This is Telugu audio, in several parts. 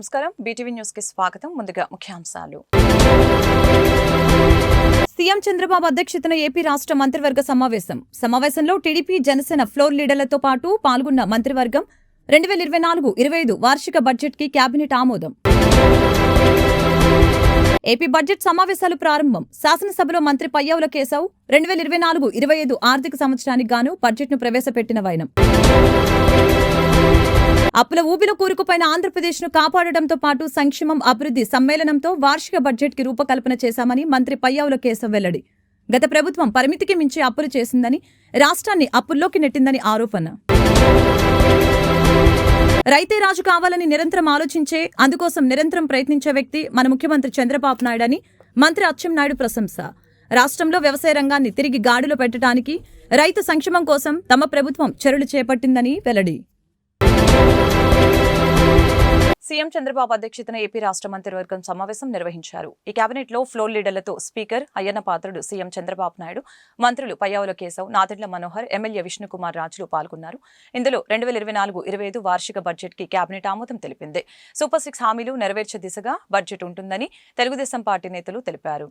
నమస్కారం బీటీవీ న్యూస్ కి స్వాగతం. ముందుగా ముఖ్యాంశాలు. సీఎం చంద్రబాబు అధ్యక్షతన ఏపీ రాష్ట్ర మంత్రివర్గ సమావేశంలో టీడీపీ జనసేన ఫ్లోర్ లీడర్లతో పాటు పాల్గొన్న మంత్రివర్గం 2024-25 వార్షిక బడ్జెట్ కి కేబినెట్ ఆమోదం. ఏపీ బడ్జెట్ సమావేశాలు ప్రారంభం. శాసనసభలో మంత్రి పయ్యావుల కేశవ్ 2024-25 ఆర్థిక సంవత్సరానికి గాను బడ్జెట్ను ప్రవేశపెట్టిన వైనం. అప్పుల ఊబిలో కూరుకుపోయిన ఆంధ్రప్రదేశ్ను కాపాడడంతో పాటు సంక్షేమం అభివృద్ధి సమ్మేళనంతో వార్షిక బడ్జెట్కి రూపకల్పన చేశామని మంత్రి పయ్యావుల కేశవ్ వెల్లడి. గత ప్రభుత్వం పరిమితికి మించి అప్పులు చేసిందని, రాష్ట్రాన్ని అప్పుల్లోకి నెట్టిందని ఆరోపణ. రైతే రాజు కావాలని నిరంతరం ఆలోచించే, అందుకోసం నిరంతరం ప్రయత్నించే వ్యక్తి మన ముఖ్యమంత్రి చంద్రబాబు నాయుడు అని మంత్రి అచ్చెన్నాయుడు ప్రశంస. రాష్ట్రంలో వ్యవసాయ రంగాన్ని తిరిగి గాడిలో పెట్టడానికి, రైతు సంక్షేమం కోసం తమ ప్రభుత్వం చర్యలు చేపట్టిందని వెల్లడి. సీఎం చంద్రబాబు అధ్యక్షతన ఏపీ రాష్ట్ర మంత్రివర్గం సమావేశం నిర్వహించారు. ఈ కేబినెట్ లో floor లీడర్లతో speaker Ayyanna Patrudu, CM Chandrababu Naidu, మంత్రులు పయ్యావుల కేశవ్, నాదెండ్ల మనోహర్, ఎమ్మెల్యే విష్ణుకుమార్ రాజులు పాల్గొన్నారు. ఇందులో 2024-25 వార్షిక బడ్జెట్ కి కేబినెట్ ఆమోదం తెలిపింది. సూపర్ 6 హామీలు నెరవేర్చే దిశగా బడ్జెట్ ఉంటుందని తెలుగుదేశం పార్టీ నేతలు తెలిపారు.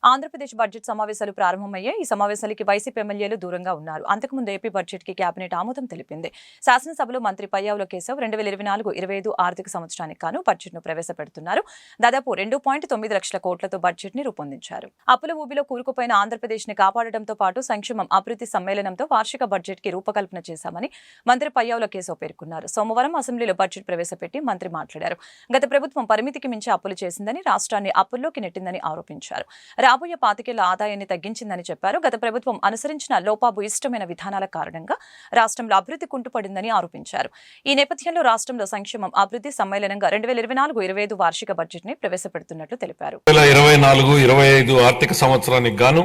ఆంధ్రప్రదేశ్ బడ్జెట్ సమావేశాలు ప్రారంభమయ్యాయి. ఈ సమావేశాలకి వైసీపీ ఎమ్మెల్యేలు దూరంగా ఉన్నారు. అంతకుముందు ఏపీ బడ్జెట్ కి కేబినెట్ ఆమోదం తెలిపింది. శాసనసభలో మంత్రి పయ్యావుల కేశవ్ 2024-25 ఆర్థిక సంవత్సరానికి గాను బడ్జెట్ ను ప్రవేశపెడుతున్నారు. దాదాపు 2.9 లక్షల కోట్లతో బడ్జెట్ ని రూపొందించారు. అప్పుల ఊబిలో కూరుకుపోయిన ఆంధ్రప్రదేశ్ ని కాపాడడంతో పాటు సంక్షేమం అభివృద్ధి సమ్మేళనంతో వార్షిక బడ్జెట్ కి రూపకల్పన చేశామని మంత్రి పయ్యావుల కేశవ్ పేర్కొన్నారు. సోమవారం అసెంబ్లీలో బడ్జెట్ ప్రవేశపెట్టి మంత్రి మాట్లాడారు. గత ప్రభుత్వం పరిమితికి మించి అప్పులు చేసిందని, రాష్ట్రాన్ని అప్పుల్లోకి నెట్టిందని ఆరోపించారు. రాబోయే 5 ఏళ్ల ఆదాయాన్ని తగ్గించిందని చెప్పారు. గత ప్రభుత్వం అనుసరించిన లోపాభూయిష్టమైన విధానాల కారణంగా రాష్ట్రంలో అభివృద్ధి కుంటుపడిందని ఆరోపించారు. ఈ నేపథ్యంలో రాష్ట్రంలో సంక్షేమం అభివృద్ధి సమ్మేళనంగా 2024-25 వార్షిక బడ్జెట్ ని ప్రవేశపెడుతున్నట్లు తెలిపారు. 2024-25 ఆర్థిక సంవత్సరానికి గాను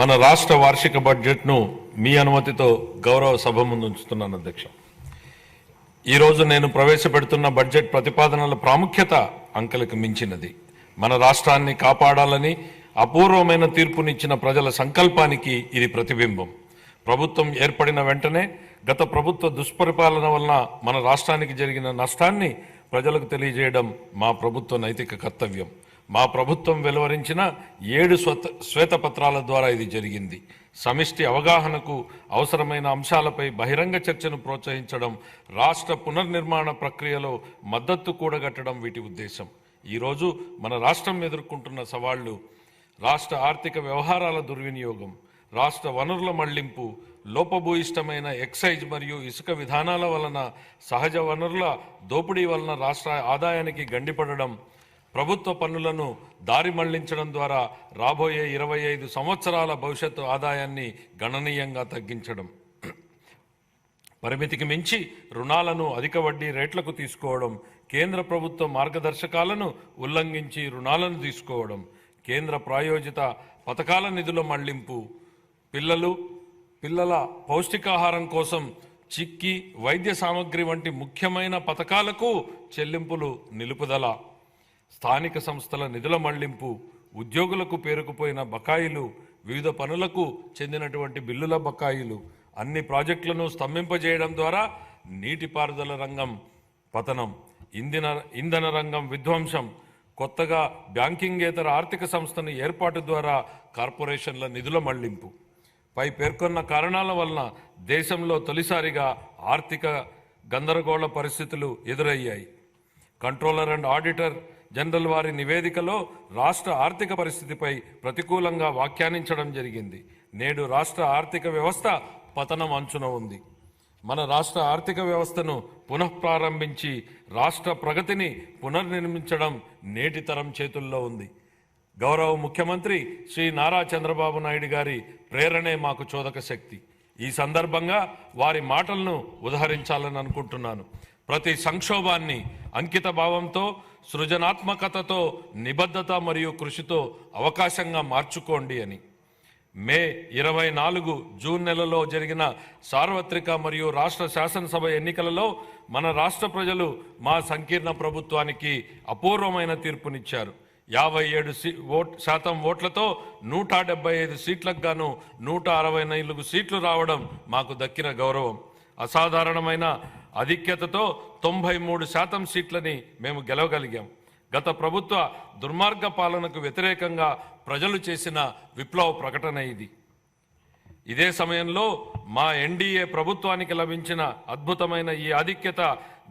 మన రాష్ట్ర వార్షిక బడ్జెట్ ను మీ అనుమతితో గౌరవ సభ ముందు ఉంచుతున్నాను అధ్యక్ష. ఈ రోజు నేను ప్రవేశపెడుతున్న బడ్జెట్ ప్రతిపాదనల ప్రాముఖ్యత అంకెలకు మించినది. మన రాష్ట్రాన్ని కాపాడాలని అపూర్వమైన తీర్పునిచ్చిన ప్రజల సంకల్పానికి ఇది ప్రతిబింబం. ప్రభుత్వం ఏర్పడిన వెంటనే గత ప్రభుత్వ దుష్పరిపాలన వలన మన రాష్ట్రానికి జరిగిన నష్టాన్ని ప్రజలకు తెలియజేయడం మా ప్రభుత్వ నైతిక కర్తవ్యం. మా ప్రభుత్వం వెలువరించిన 7 శ్వేతపత్రాల ద్వారా ఇది జరిగింది. సమిష్టి అవగాహనకు అవసరమైన అంశాలపై బహిరంగ చర్చను ప్రోత్సహించడం, రాష్ట్ర పునర్నిర్మాణ ప్రక్రియలో మద్దతు కూడగట్టడం వీటి ఉద్దేశం. ఈరోజు మన రాష్ట్రం ఎదుర్కొంటున్న సవాళ్లు రాష్ట్ర ఆర్థిక వ్యవహారాల దుర్వినియోగం, రాష్ట్ర వనరుల మళ్లింపు, లోపభూయిష్టమైన ఎక్సైజ్ మరియు ఇసుక విధానాల వలన సహజ వనరుల దోపిడీ వలన రాష్ట్ర ఆదాయానికి గండిపడడం, ప్రభుత్వ పన్నులను దారి మళ్లించడం ద్వారా రాబోయే 25 సంవత్సరాల భవిష్యత్తు ఆదాయాన్ని గణనీయంగా తగ్గించడం, పరిమితికి మించి రుణాలను అధిక వడ్డీ రేట్లకు తీసుకోవడం, కేంద్ర ప్రభుత్వ మార్గదర్శకాలను ఉల్లంఘించి రుణాలను తీసుకోవడం, కేంద్ర ప్రాయోజిత పథకాల నిధుల మళ్లింపు, పిల్లల పౌష్టికాహారం కోసం చిక్కి వైద్య సామగ్రి వంటి ముఖ్యమైన పథకాలకు చెల్లింపులు నిలుపుదల, స్థానిక సంస్థల నిధుల మళ్లింపు, ఉద్యోగులకు పేరుకుపోయిన బకాయిలు, వివిధ పనులకు చెందినటువంటి బిల్లుల బకాయిలు, అన్ని ప్రాజెక్టులను స్తంభింపజేయడం ద్వారా నీటిపారుదల రంగం పతనం, ఇంధన రంగం విధ్వంసం, కొత్తగా బ్యాంకింగేతర ఆర్థిక సంస్థను ఏర్పాటు ద్వారా కార్పొరేషన్ల నిధుల మళ్లింపు పై పేర్కొన్న కారణాల వలన దేశంలో తొలిసారిగా ఆర్థిక గందరగోళ పరిస్థితులు ఎదురయ్యాయి. కంట్రోలర్ అండ్ ఆడిటర్ జనరల్ వారి నివేదికలో రాష్ట్ర ఆర్థిక పరిస్థితిపై ప్రతికూలంగా వ్యాఖ్యానించడం జరిగింది. నేడు రాష్ట్ర ఆర్థిక వ్యవస్థ పతనం అంచున ఉంది. మన రాష్ట్ర ఆర్థిక వ్యవస్థను పునఃప్రారంభించి రాష్ట్ర ప్రగతిని పునర్నిర్మించడం నేటి తరం చేతుల్లో ఉంది. గౌరవ ముఖ్యమంత్రి శ్రీ నారా చంద్రబాబు నాయుడు గారి ప్రేరణే మాకు చోదక శక్తి. ఈ సందర్భంగా వారి మాటలను ఉదహరించాలని అనుకుంటున్నాను. ప్రతి సంక్షోభాన్ని అంకిత భావంతో, సృజనాత్మకతతో, నిబద్ధత మరియు కృషితో అవకాశంగా మార్చుకోండి అని. మే 24 జూన్ నెలలో జరిగిన సార్వత్రిక మరియు రాష్ట్ర శాసనసభ ఎన్నికలలో మన రాష్ట్ర ప్రజలు మా సంకీర్ణ ప్రభుత్వానికి అపూర్వమైన తీర్పునిచ్చారు. 57% ఓట్లతో 175 సీట్లకు గాను 164 సీట్లు రావడం మాకు దక్కిన గౌరవం. అసాధారణమైన ఆధిక్యతతో 93% సీట్లని మేము గెలవగలిగాం. గత ప్రభుత్వ దుర్మార్గ పాలనకు వ్యతిరేకంగా ప్రజలు చేసిన విప్లవ ప్రకటన ఇది. ఇదే సమయంలో మా ఎన్డీఏ ప్రభుత్వానికి లభించిన అద్భుతమైన ఈ ఆధిక్యత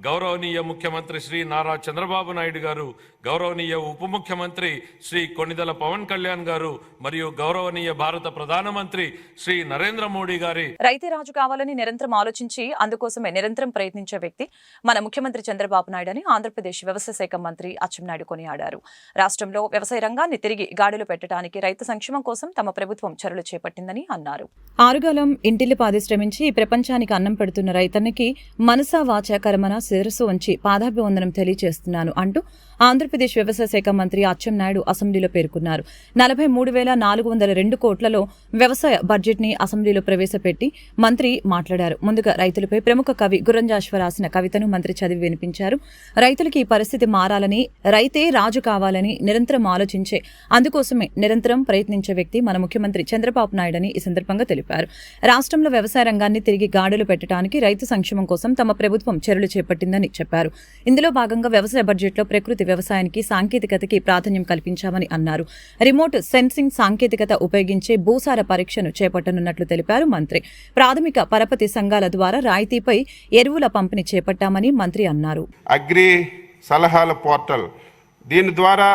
గౌరవనీయ ముఖ్యమంత్రి శ్రీ నారా చంద్రబాబు నాయుడు గారు, గౌరవనీయ ఉప ముఖ్యమంత్రి శ్రీ కొణిదెల పవన్ కళ్యాణ్ గారు మరియు గౌరవనీయ భారత ప్రధానమంత్రి శ్రీ నరేంద్ర మోడీ గారి రైతే రాజు కావాలని నిరంతరం ఆలోచించి అందుకోసమే నిరంతరం ప్రయత్నించే వ్యక్తి మన ముఖ్యమంత్రి చంద్రబాబు నాయుడు అని ఆంధ్రప్రదేశ్ వ్యవసాయ శాఖ మంత్రి అచ్చెన్నాయుడు కొనియాడారు. రాష్ట్రంలో వ్యవసాయ రంగాన్ని తిరిగి గాడిలో పెట్టడానికి రైతు సంక్షేమం కోసం తమ ప్రభుత్వం చర్యలు చేపట్టిందని అన్నారు. ఆరుగాలం ఇంటిల్లిపాది శ్రమించి ప్రపంచానికి అన్నం పెడుతున్న రైతన్నకి మనసా వాచా కర్మన శిరస్సు వంచి పాదాభివందనం తెలియజేస్తున్నాను అంటూ ఆంధ్రప్రదేశ్ వ్యవసాయ శాఖ మంత్రి అచ్చెన్నాయుడు అసెంబ్లీలో పేర్కొన్నారు. 43,402 కోట్లలో వ్యవసాయ బడ్జెట్ ని అసెంబ్లీలో ప్రవేశపెట్టి మంత్రి మాట్లాడారు. ముందుగా రైతులపై ప్రముఖ కవి గుర్రంజాషువా రాసిన కవితను మంత్రి చదివి వినిపించారు. రైతులకి ఈ పరిస్థితి మారాలని, రైతే రాజు కావాలని నిరంతరం ఆలోచించే, అందుకోసమే నిరంతరం ప్రయత్నించే వ్యక్తి మన ముఖ్యమంత్రి చంద్రబాబు నాయుడని ఈ సందర్భంగా తెలిపారు. రాష్ట్రంలో వ్యవసాయ రంగాన్ని తిరిగి గాడిలో పెట్టడానికి రైతు సంక్షేమం కోసం తమ ప్రభుత్వం చర్యలు చేపట్టిందని చెప్పారు. ఇందులో భాగంగా వ్యవసాయ బడ్జెట్లో ప్రకృతి వ్యవసాయానికి, సాంకేతికతకి ప్రాధాన్యం కల్పించామని అన్నారు. రిమోట్ సెన్సింగ్ సాంకేతికత ఉపయోగించే భూసార పరీక్షను చేపట్టనున్నట్లు తెలిపారు మంత్రి. ప్రాథమిక పరపతి సంఘాల ద్వారా రాయితీపై ఎరువుల పంపిణీ చేపట్టామని మంత్రి అన్నారు. అగ్రి సలహాల పోర్టల్, దీని ద్వారా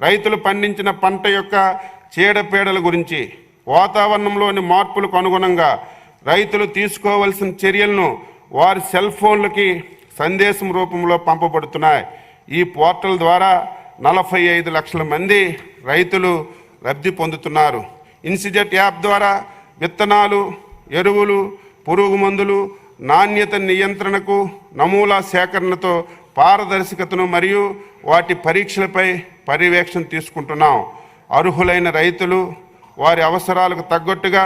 రైతులు పండించిన పంట యొక్క చీడపీడల గురించి, వాతావరణంలోని మార్పులకు అనుగుణంగా రైతులు తీసుకోవలసిన చర్యలను వారి సెల్ ఫోన్లకి సందేశం రూపంలో పంపబడుతున్నాయి. ఈ పోర్టల్ ద్వారా 45 లక్షల మంది రైతులు లబ్ధి పొందుతున్నారు. ఇన్సిజెట్ యాప్ ద్వారా విత్తనాలు, ఎరువులు, పురుగు మందులు, నాణ్యత నియంత్రణకు, నమూనా సేకరణతో పారదర్శకతను మరియు వాటి పరీక్షలపై పర్యవేక్షణ తీసుకుంటున్నాం. అర్హులైన రైతులు వారి అవసరాలకు తగ్గట్టుగా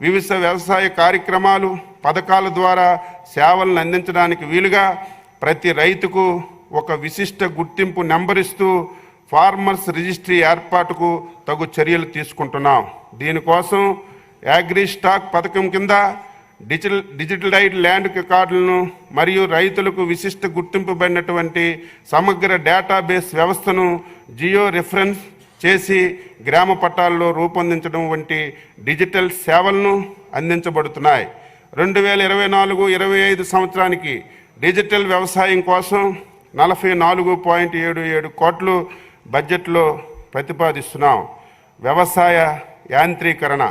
వివిధ వ్యవసాయ కార్యక్రమాలు, పథకాల ద్వారా సేవలను అందించడానికి వీలుగా ప్రతి రైతుకు ఒక విశిష్ట గుర్తింపు నెంబర్ ఇస్తూ ఫార్మర్స్ రిజిస్ట్రీ ఏర్పాటుకు తగు చర్యలు తీసుకుంటున్నాం. దీనికోసం అగ్రి స్టాక్ పథకం కింద డిజిటలైజ్డ్ ల్యాండ్ రికార్డులను మరియు రైతులకు విశిష్ట గుర్తింపబడినటువంటి సమగ్ర డేటాబేస్ వ్యవస్థను జియో రిఫరెన్స్ చేసి గ్రామ పట్టాల్లో రూపొందించడం వంటి డిజిటల్ సేవలను అందించబడుతున్నాయి. 2024-25 సంవత్సరానికి డిజిటల్ వ్యవసాయం కోసం 44.77 కోట్లు బడ్జెట్లో ప్రతిపాదిస్తున్నాం. వ్యవసాయ యాంత్రీకరణ,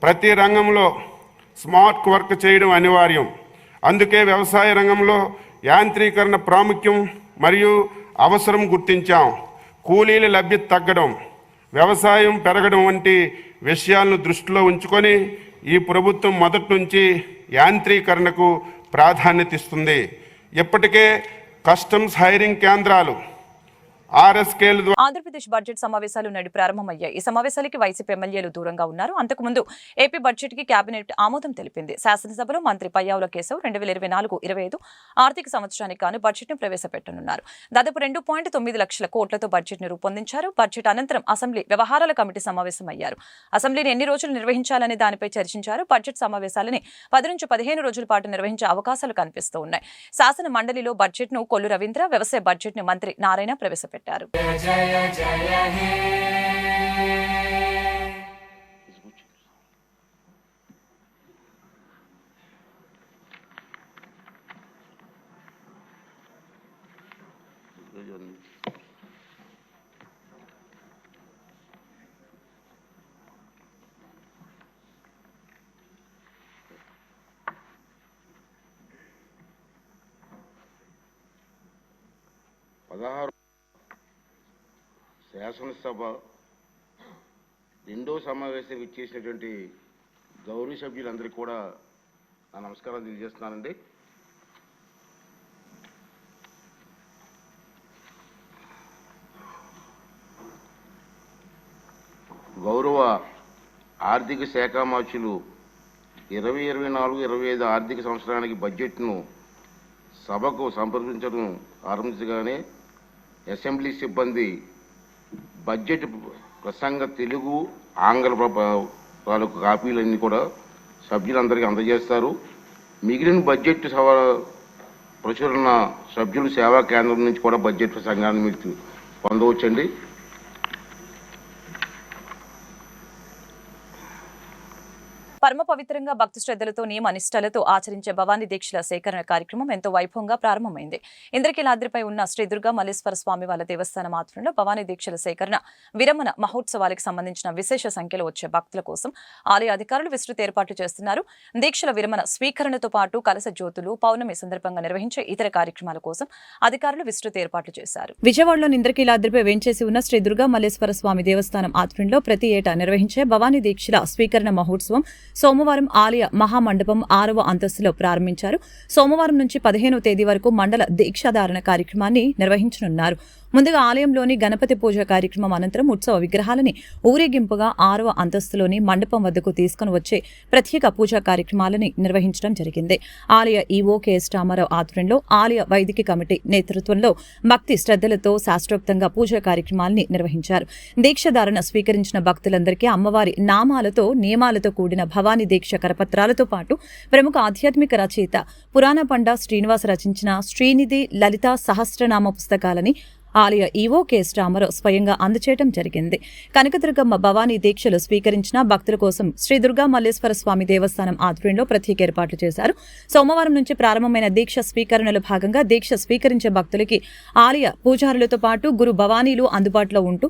ప్రతి రంగంలో స్మార్ట్ వర్క్ చేయడం అనివార్యం. అందుకే వ్యవసాయ రంగంలో యాంత్రీకరణ ప్రాముఖ్యం మరియు అవసరం గుర్తించాం. కూలీల లభ్యత తగ్గడం, వ్యవసాయం పెరగడం వంటి విషయాలను దృష్టిలో ఉంచుకొని ఈ ప్రభుత్వం మొదటి నుంచి యాంత్రీకరణకు ప్రాధాన్యత ఇస్తుంది. ఇప్పటికే కస్టమ్స్ హైరింగ్ కేంద్రాలు, ఆర్ఎస్కేలు. ఆంధ్రప్రదేశ్ బడ్జెట్ సమావేశాలు నేడు ప్రారంభమయ్యాయి. ఈ సమావేశాలకి వైసీపీ ఎమ్మెల్యేలు దూరంగా ఉన్నారు. అంతకుముందు ఏపీ బడ్జెట్ కి కేబినెట్ ఆమోదం తెలిపింది. శాసనసభలో మంత్రి పయ్యావుల కేశవ్ 2024-25 ఆర్థిక సంవత్సరానికి గాను బడ్జెట్ ను ప్రవేశపెట్టనున్నారు. దాదాపు 2.9 లక్షల కోట్లతో బడ్జెట్ ను రూపొందించారు. బడ్జెట్ అనంతరం అసెంబ్లీ వ్యవహారాల కమిటీ సమావేశమయ్యారు. అసెంబ్లీని ఎన్ని రోజులు నిర్వహించాలనే దానిపై చర్చించారు. బడ్జెట్ సమావేశాలని 10 నుంచి 15 రోజుల పాటు నిర్వహించే అవకాశాలు కనిపిస్తూ ఉన్నాయి. శాసన మండలిలో బడ్జెట్ ను కొల్లు రవీంద్ర, వ్యవసాయ బడ్జెట్ ను మంత్రి నారాయణ ప్రవేశపెట్టారు. జయ జయ హే శాసనసభ రెండో సమావేశం ఇచ్చేసినటువంటి గౌరవ సభ్యులందరికీ కూడా నా నమస్కారం తెలియజేస్తున్నానండి. గౌరవ ఆర్థిక శాఖ మంత్రులు 2024-25 ఆర్థిక సంవత్సరానికి బడ్జెట్ను సభకు సంప్రదించడం ఆరంభించగానే అసెంబ్లీ సిబ్బంది బడ్జెట్ ప్రసంగ తెలుగు ఆంగ్ల తాలూకు కాపీలన్నీ కూడా సభ్యులందరికీ అందజేస్తారు. మిగిలిన బడ్జెట్ ప్రచురణ సభ్యులు సేవా కేంద్రం నుంచి కూడా బడ్జెట్ ప్రసంగాన్ని మీరు పొందవచ్చండి. పరమ పవిత్రంగా భక్తి శ్రద్ధలతో నియమ నిష్టలతో ఆచరించే భవానీ దీక్షల సేకరణ కార్యక్రమం ఎంతో వైభవంగా ప్రారంభమైంది. ఇంద్రకీలాద్రిపై ఉన్న శ్రీ దుర్గా మల్లేశ్వర స్వామి వాళ్ళ దేవస్థానం ఆధ్వర్యంలో భవానీ దీక్షల సేకరణ విరమణ మహోత్సవాలకు సంబంధించిన విశేష సంఖ్యలో వచ్చే భక్తుల కోసం ఆలయ అధికారులు విస్తృత ఏర్పాట్లు చేస్తున్నారు. దీక్షల విరమణ స్వీకరణతో పాటు కలశ జ్యోతులు, పౌర్ణమి సందర్భంగా నిర్వహించే ఇతర కార్యక్రమాల కోసం అధికారులు విస్తృత ఏర్పాట్లు చేశారు. విజయవాడలోని ఇంద్రకీలాద్రిపై వేంచేసి ఉన్న శ్రీ దుర్గా మల్లేశ్వర స్వామి దేవస్థానం ఆధ్వర్యంలో ప్రతి ఏటా నిర్వహించే భవానీ దీక్షల స్వీకరణ మహోత్సవం సోమవారం ఆలయ మహామండపం 6వ అంతస్తులో ప్రారంభించారు. సోమవారం నుంచి 15వ తేదీ వరకు మండల దీక్షాధారణ కార్యక్రమాన్ని నిర్వహించనున్నారు. ముందుగా ఆలయంలోని గణపతి పూజ కార్యక్రమం అనంతరం ఉత్సవ విగ్రహాలని ఊరేగింపుగా 6వ అంతస్తులోని మండపం వద్దకు తీసుకుని వచ్చే ప్రత్యేక పూజా కార్యక్రమాలని నిర్వహించడం జరిగింది. ఆలయ ఈవో కెఎస్ రామారావు ఆధ్వర్యంలో ఆలయ వైదిక కమిటీ నేతృత్వంలో భక్తి శ్రద్ధలతో శాస్త్రోక్తంగా పూజా కార్యక్రమాలని నిర్వహించారు. దీక్షధారణ స్వీకరించిన భక్తులందరికీ అమ్మవారి నామాలతో నియమాలతో కూడిన భవానీ దీక్ష కరపత్రాలతో పాటు ప్రముఖ ఆధ్యాత్మిక రచయిత పురాణ పండ శ్రీనివాస్ రచించిన శ్రీనిధి లలిత సహస్రనామ పుస్తకాలని ఆలయ ఈవో కెఎస్ రామారావు స్వయంగా అందచేయడం జరిగింది. కనకదుర్గమ్మ భవానీ దీక్షలు స్వీకరించిన భక్తుల కోసం శ్రీ దుర్గా మల్లేశ్వర స్వామి దేవస్థానం ఆధ్వర్యంలో ప్రత్యేక ఏర్పాట్లు చేశారు. సోమవారం నుంచి ప్రారంభమైన దీక్ష స్వీకరణలో భాగంగా దీక్ష స్వీకరించే భక్తులకి ఆలయ పూజారులతో పాటు గురు భవానీలు అందుబాటులో ఉంటూ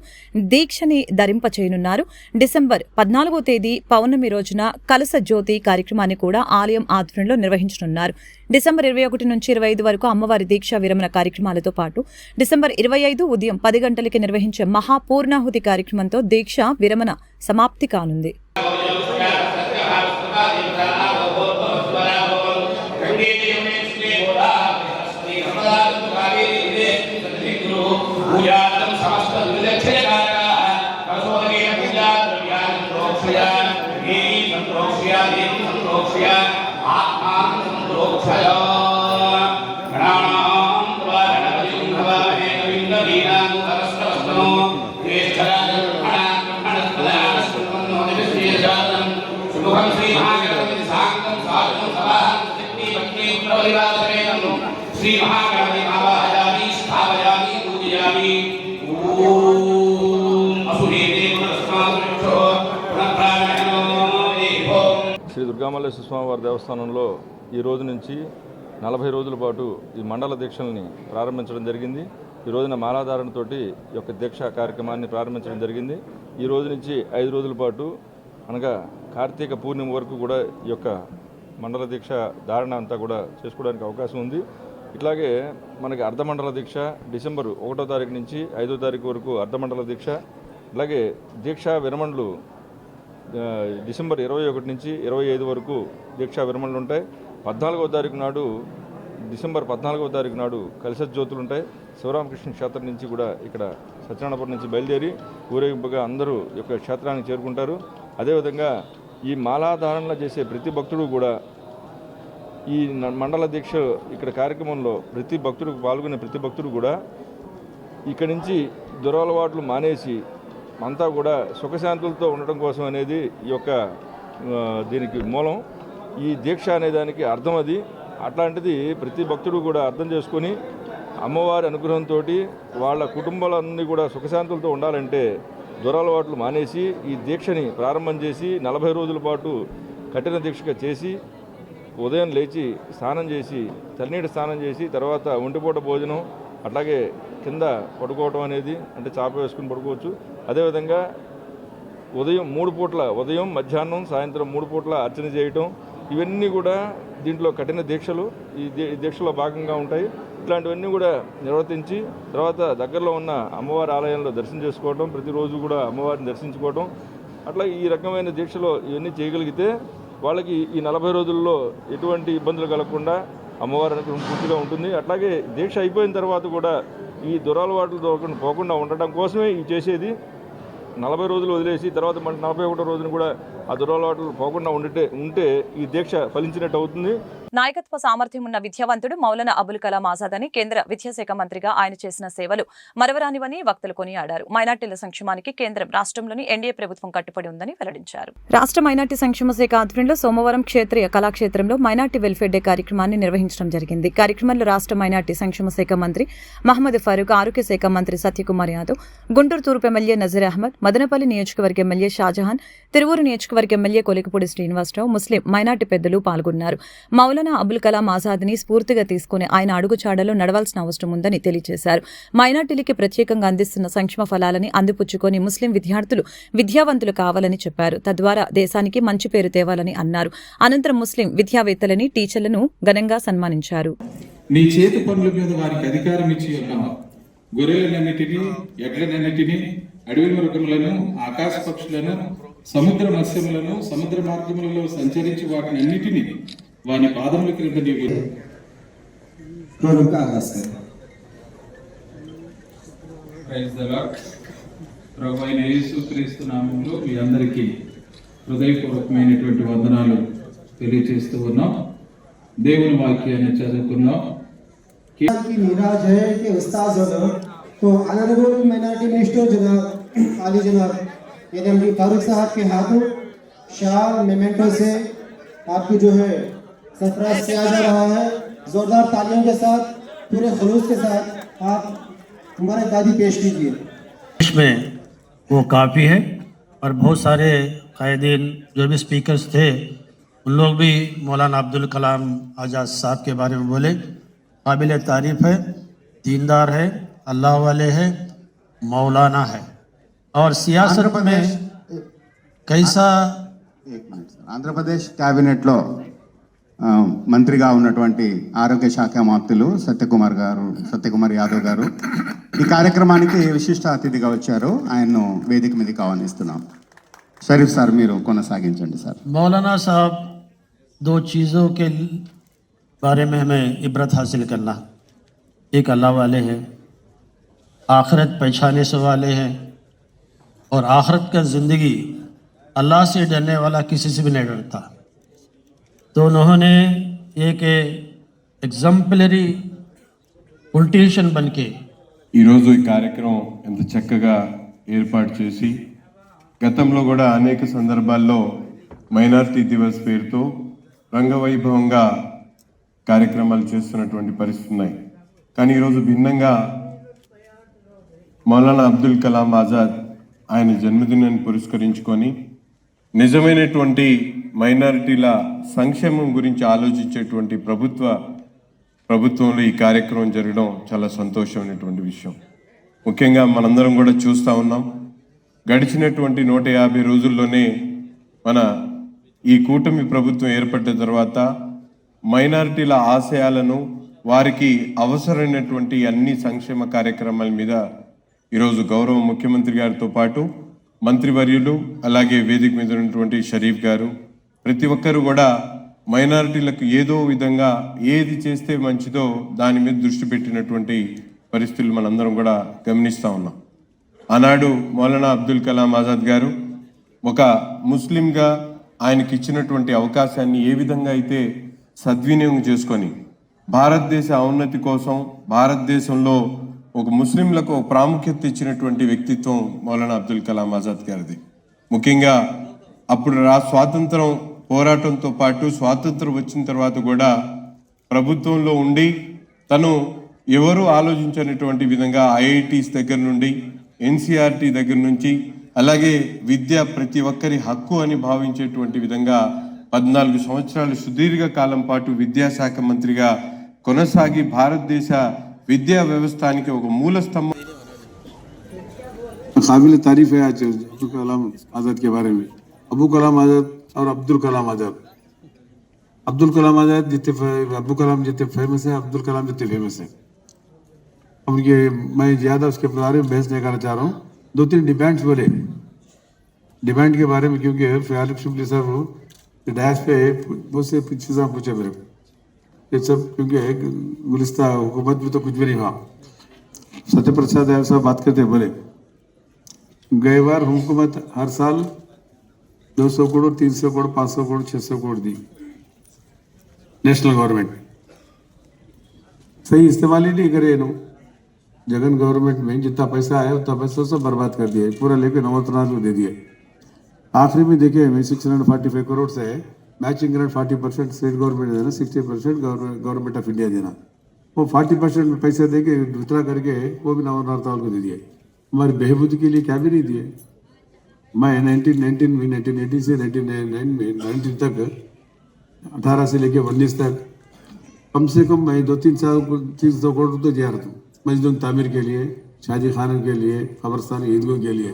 దీక్షని ధరింపచేయనున్నారు. డిసెంబర్ 14వ తేదీ పౌర్ణమి రోజున కలశ జ్యోతి కార్యక్రమాన్ని కూడా ఆలయం ఆధ్వర్యంలో నిర్వహించనున్నారు. డిసెంబర్ 21 నుంచి 25 వరకు అమ్మవారి దీక్ష విరమణ కార్యక్రమాలతో పాటు డిసెంబర్ 25 ఉదయం 10 గంటలకి నిర్వహించే మహాపూర్ణాహుతి కార్యక్రమంతో దీక్ష విరమణ సమాప్తి కానుంది. శ్రీ దుర్గామల్లేశ్వర స్వామి వారి దేవస్థానంలో ఈ రోజు నుంచి 40 రోజుల పాటు ఈ మండల దీక్షల్ని ప్రారంభించడం జరిగింది. ఈ రోజున మాలాధారణతోటి ఈ యొక్క దీక్ష కార్యక్రమాన్ని ప్రారంభించడం జరిగింది. ఈ రోజు నుంచి 5 రోజుల పాటు అనగా కార్తీక పూర్ణిమ వరకు కూడా ఈ యొక్క మండల దీక్ష ధారణ అంతా కూడా చేసుకోవడానికి అవకాశం ఉంది. ఇట్లాగే మనకి అర్ధమండల దీక్ష డిసెంబర్ 1వ తారీఖు నుంచి 5వ తారీఖు వరకు అర్ధమండల దీక్ష, అలాగే దీక్షా విరమణలు డిసెంబర్ 21 నుంచి 25 వరకు దీక్షా విరమణలు ఉంటాయి. 14వ తారీఖు నాడు డిసెంబర్ 14వ తారీఖు నాడు కలశ జ్యోతులు ఉంటాయి. శివరామకృష్ణ క్షేత్రం నుంచి కూడా ఇక్కడ సత్యనారాయణపురం నుంచి బయలుదేరి ఊరేగింపుగా అందరూ ఈ యొక్క క్షేత్రానికి చేరుకుంటారు. అదేవిధంగా ఈ మాలాధారణలో చేసే ప్రతి భక్తుడు కూడా ఈ మండల దీక్ష ఇక్కడ కార్యక్రమంలో ప్రతి భక్తుడికి పాల్గొనే ప్రతి భక్తుడు కూడా ఇక్కడి నుంచి దురలవాట్లు మానేసి అంతా కూడా సుఖశాంతులతో ఉండటం కోసం అనేది ఈ యొక్క దీనికి మూలం. ఈ దీక్ష అనే దానికి అర్థం అది. అట్లాంటిది ప్రతి భక్తుడు కూడా అర్థం చేసుకొని అమ్మవారి అనుగ్రహంతో వాళ్ళ కుటుంబాలన్నీ కూడా సుఖశాంతులతో ఉండాలంటే దురలవాట్లు మానేసి ఈ దీక్షని ప్రారంభం చేసి 40 రోజుల పాటు కఠిన దీక్షగా చేసి ఉదయం లేచి స్నానం చేసి చల్లనీటి స్నానం చేసి తర్వాత ఒంటిపూట భోజనం అట్లాగే కింద పడుకోవటం అనేది అంటే చాప వేసుకుని పడుకోవచ్చు. అదేవిధంగా ఉదయం 3 పూట్ల ఉదయం మధ్యాహ్నం సాయంత్రం 3 పూట్ల అర్చన చేయటం ఇవన్నీ కూడా దీంట్లో కఠిన దీక్షలు ఈ దీక్షలో భాగంగా ఉంటాయి. ఇట్లాంటివన్నీ కూడా నిర్వర్తించి తర్వాత దగ్గరలో ఉన్న అమ్మవారి ఆలయంలో దర్శనం చేసుకోవటం, ప్రతిరోజు కూడా అమ్మవారిని దర్శించుకోవటం, అట్లా ఈ రకమైన దీక్షలో ఇవన్నీ చేయగలిగితే వాళ్ళకి ఈ 40 రోజుల్లో ఎటువంటి ఇబ్బందులు కలగకుండా అమ్మవారి అనుగ్రహం పూర్తిగా ఉంటుంది. అట్లాగే దీక్ష అయిపోయిన తర్వాత కూడా ఈ దురలవాట్లు పోకుండా ఉండటం కోసమే ఈ చేసేది. 40 రోజులు వదిలేసి తర్వాత మన 41వ రోజున కూడా ఆ దురలవాట్లు పోకుండా ఉంటే ఈ దీక్ష ఫలించినట్టు అవుతుంది. నాయకత్వ సామర్థ్యం ఉన్న విద్యావంతుడు మౌలానా అబుల్ కలాం ఆజాద్ అని కేంద్ర విద్యాశాఖ మంత్రిగా ఆయన చేసిన సేవలు మరవరానివని వక్తలు కొనియాడారు. మైనార్టీల సంక్షేమానికి కేంద్రం రాష్ట్రంలోని ఎన్డీఏ ప్రభుత్వం కట్టుబడి ఉందని వెల్లడించారు. రాష్ట్ర మైనార్టీ సంక్షేమ శాఖ ఆధ్వర్యంలో సోమవారం క్షేత్రీయ కళాక్షేత్రంలో మైనార్టీ వెల్ఫేర్ డే కార్యక్రమాన్ని నిర్వహించడం జరిగింది. కార్యక్రమంలో రాష్ట్ర మైనార్టీ సంక్షేమ శాఖ మంత్రి మహమ్మద్ ఫరూక్, ఆరోగ్య శాఖ మంత్రి సత్యకుమార్ యాదవ్, గుంటూరు తూర్పు ఎమ్మెల్యే నజీర్ అహ్మద్, మదనపల్లి నియోజకవర్గ ఎమ్మెల్యే షాజహాన్, తిరువూరు నియోజకవర్గ ఎమ్మెల్యే కొలికపూడి శ్రీనివాసరావు, ముస్లిం మైనార్టీ పెద్దలు పాల్గొన్నారు. మౌలానా అబుల్ కలాం ఆజాద్ని స్ఫూర్తిగా తీసుకుని ఆయన అడుగుచాడలో నడవాల్సిన అవసరం ఉందని తెలియజేశారు. మైనార్టీలకి ప్రత్యేకంగా అందిస్తున్న సంక్షేమ ఫలాలని అందిపుచ్చుకొని ముస్లిం విద్యార్థులు విద్యావంతులు కావాలని చెప్పారు. తద్వారా దేశానికి మంచి పేరు తేవాలని అన్నారు. అనంతరం ముస్లిం విద్యావేత్తలని, టీచర్లను ఘనంగా సన్మానించారు. నీ చేతి పనుల మీద వారికి అధికారం ఇచ్చి ఉన్నావు. గొర్రెలన్నిటినీ, ఎడ్లనన్నిటినీ, అడవి మృగములను, ఆకాశ పక్షులను, సముద్ర మత్స్యములను, సముద్ర మార్గములలో సంచరించి వాటిని అన్నిటినీ వాని పాదముల క్రింద నీవు ప్రభు అయిన యేసుక్రీస్తు నామములో మీ అందరికీ హృదయపూర్వకమైనటువంటి వందనాలు తెలియజేస్తూ ఉన్నాం. దేవుని వాక్యాన్ని చదువుకున్నాం. मीराज है कि उस्ताद होगा तो ऑनरेबल माइनॉरिटी मिनिस्टर जनाब आली जनाब एमडी फारूक साहब के हाथों शाल मेमेंटो से आपकी जो है सरफराज किया जा रहा है. जोरदार तालियों के साथ, पूरे खलूस के साथ आप हमारे दादी पेश कीजिए. इसमें वो काफ़ी है और बहुत सारे कायदीन जो भी स्पीकर्स थे उन लोग भी मौलाना अब्दुल कलाम आज़ाद साहब के बारे में बोले. काबिल तारीफ़ है, दीनदार है, अल्लाह वाले है, मौलाना है और सियासत में कैसा. ఆంధ్రప్రదేశ్ క్యాబినెట్లో మంత్రిగా ఉన్నటువంటి ఆరోగ్య శాఖ మంత్రులు సత్యకుమార్ యాదవ్ గారు ఈ కార్యక్రమానికి విశిష్ట అతిథిగా వచ్చారు. ఆయన్ను వేదిక మీదకి ఆహ్వానిస్తున్నాం. షరీఫ్ సార్ మీరు కొనసాగించండి సార్. मौलाना साहब दो चीज़ों के बारे में हमें इबरत हासिल करना. एक अल्लाह वाले हैं, आखिरत पहचाने से वाले हैं और आखिरत का ज़िंदगी अल्लाह से डरने वाला किसी से भी नहीं डरता. तो उन्होंने एक एग्जाम्पलरी పొలిటీషియన్ बन के ఈరోజు ఈ కార్యక్రమం ఎంత చక్కగా ఏర్పాటు చేసి గతంలో కూడా అనేక సందర్భాల్లో మైనారిటీ దివస్ పేరుతో రంగవైభవంగా కార్యక్రమాలు చేస్తున్నటువంటి పరిస్థితులు ఉన్నాయి. కానీ ఈరోజు భిన్నంగా మౌలానా అబ్దుల్ కలాం ఆజాద్ ఆయన జన్మదినాన్ని పురస్కరించుకొని నిజమైనటువంటి మైనారిటీల సంక్షేమం గురించి ఆలోచించేటువంటి ప్రభుత్వంలో ఈ కార్యక్రమం జరగడం చాలా సంతోషమైనటువంటి విషయం. ముఖ్యంగా మనందరం కూడా చూస్తూ ఉన్నాం. గడిచినటువంటి 150 రోజుల్లోనే మన ఈ కూటమి ప్రభుత్వం ఏర్పడ్డ తర్వాత మైనారిటీల ఆశయాలను, వారికి అవసరమైనటువంటి అన్ని సంక్షేమ కార్యక్రమాల మీద ఈరోజు గౌరవ ముఖ్యమంత్రి గారితో పాటు మంత్రివర్యులు, అలాగే వేదిక మీద ఉన్నటువంటి షరీఫ్ గారు, ప్రతి ఒక్కరు కూడా మైనారిటీలకు ఏదో విధంగా ఏది చేస్తే మంచిదో దాని మీద దృష్టి పెట్టినటువంటి పరిస్థితులు మనందరం కూడా గమనిస్తూ ఉన్నాం. ఆనాడు మౌలానా అబ్దుల్ కలాం ఆజాద్ గారు ఒక ముస్లింగా ఆయనకి ఇచ్చినటువంటి అవకాశాన్ని ఏ విధంగా అయితే సద్వినియోగం చేసుకొని భారతదేశ ఔన్నతి కోసం భారతదేశంలో ఒక ముస్లింలకు ప్రాముఖ్యత ఇచ్చినటువంటి వ్యక్తిత్వం మౌలానా అబ్దుల్ కలాం ఆజాద్ గారిది. ముఖ్యంగా అప్పుడు స్వాతంత్రం పోరాటంతో పాటు స్వాతంత్రం వచ్చిన తర్వాత కూడా ప్రభుత్వంలో ఉండి తను ఎవరు ఆలోచించినటువంటి విధంగా ఐఐటీస్ దగ్గర నుండి, ఎన్సీఆర్టీ దగ్గర నుంచి, అలాగే విద్య ప్రతి ఒక్కరి హక్కు అని భావించేటువంటి విధంగా 14 సంవత్సరాలు సుదీర్ఘ కాలం పాటు విద్యాశాఖ మంత్రిగా కొనసాగి భారతదేశ విద్యా వ్యవస్థానికి ఒక మూల స్తంభం. काबिल तारीफ है आज अब्दुल कलाम आज़ाद के बारे में. अबू कलाम आज़ाद और अब्दुल कलाम आज़ाद. अब्दुल कलाम आज़ाद जितने अबू कलाम जितने फेमस है, अब्दुल कलाम जितने फेमस है. अब ये मैं ज़्यादा उसके बारे में बहस नहीं करना चाह रहा हूँ. 2-3 डिमांड्स बोले डिमांड के बारे में, क्योंकि फ़याल शुक्ली साहब डैश पे बहुत से चीज़ें पूछे मेरे को ये सब, क्योंकि गुलिस्ता हुकूमत में तो कुछ भी नहीं हुआ. सत्यप्रसाद यादव साहब बात करते बोले गए बार हुकूमत हर साल 200 करोड़, 300 करोड़, 500 करोड़, 600 करोड़ दी नेशनल गवर्नमेंट। सही इस्तेमाल ही नहीं करे नो। जगन गवर्नमेंट में जितना पैसा आया उतना पैसा सब बर्बाद कर दिया, पूरा लेके नवरत्नाथ को दे दिए। आखिरी में देखे हमें 645 करोड़ से मैचिंग ग्रांट 40% स्टेट गवर्नमेंट देना, 60% गवर्नमेंट ऑफ इंडिया देना। वो 40% पैसे दे के वितरण करके वो भी नवरत्नाथ को दे दिए। हमारी बहबूदी के लिए क्या भी नहीं दिए। मैं 1980 से 1990 तक 18 से लेके 19 तक कम से कम मैं 2-3 साल 300 करोड़ तो दिया रहा हूँ मस्जिदों तामीर के लिए, शादी खानों के लिए, कब्रस्तान ईदगाहों के लिए।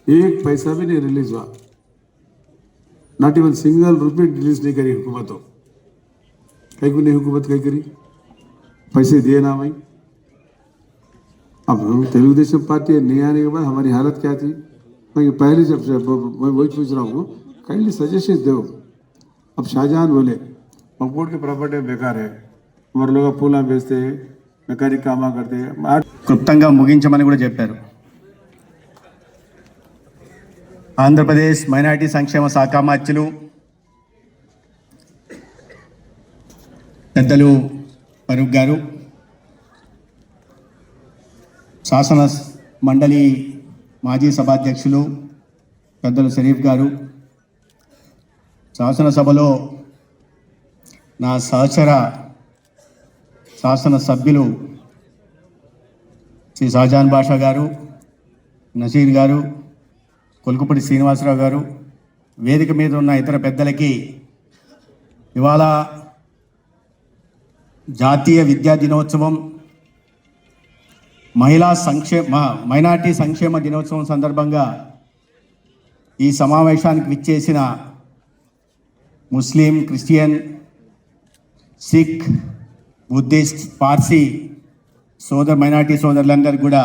एक पैसा भी नहीं रिलीज हुआ, नॉट इवन सिंगल रुपये रिलीज नहीं करी हुकूमत। हो कहीं को नहीं हुकूमत कहीं करी, पैसे दिए ना भाई। अब हम तेलुगुदेशम पार्टी नहीं आने के बाद हमारी हालत क्या थी, मैं पहले जब से मैं वही पूछ रहा हूँ, काइंडली सजेशन दो। अब शाहजहां बोले मकबूल की प्रॉपर्टी बेकार है, हमारे लोग पूला बेचते हैं, మెకానిక్ కామా కడితే క్లుప్తంగా ముగించమని కూడా చెప్పారు. ఆంధ్రప్రదేశ్ మైనారిటీ సంక్షేమ శాఖ మంత్రులు పెద్దలు ఫరూక్ గారు, శాసన మండలి మాజీ సభాధ్యక్షులు పెద్దలు షరీఫ్ గారు, శాసనసభలో నా సహచర శాసన సభ్యులు శ్రీ షాజహాన్ బాషా గారు, నసీర్ గారు, కొల్కుపూడి శ్రీనివాసరావు గారు, వేదిక మీద ఉన్న ఇతర పెద్దలకి ఇవాళ జాతీయ విద్యా దినోత్సవం, మైనార్టీ సంక్షేమ దినోత్సవం సందర్భంగా ఈ సమావేశానికి విచ్చేసిన Muslim, Christian, Sikh, Buddhist, Parsi minority సోదరులందరికీ కూడా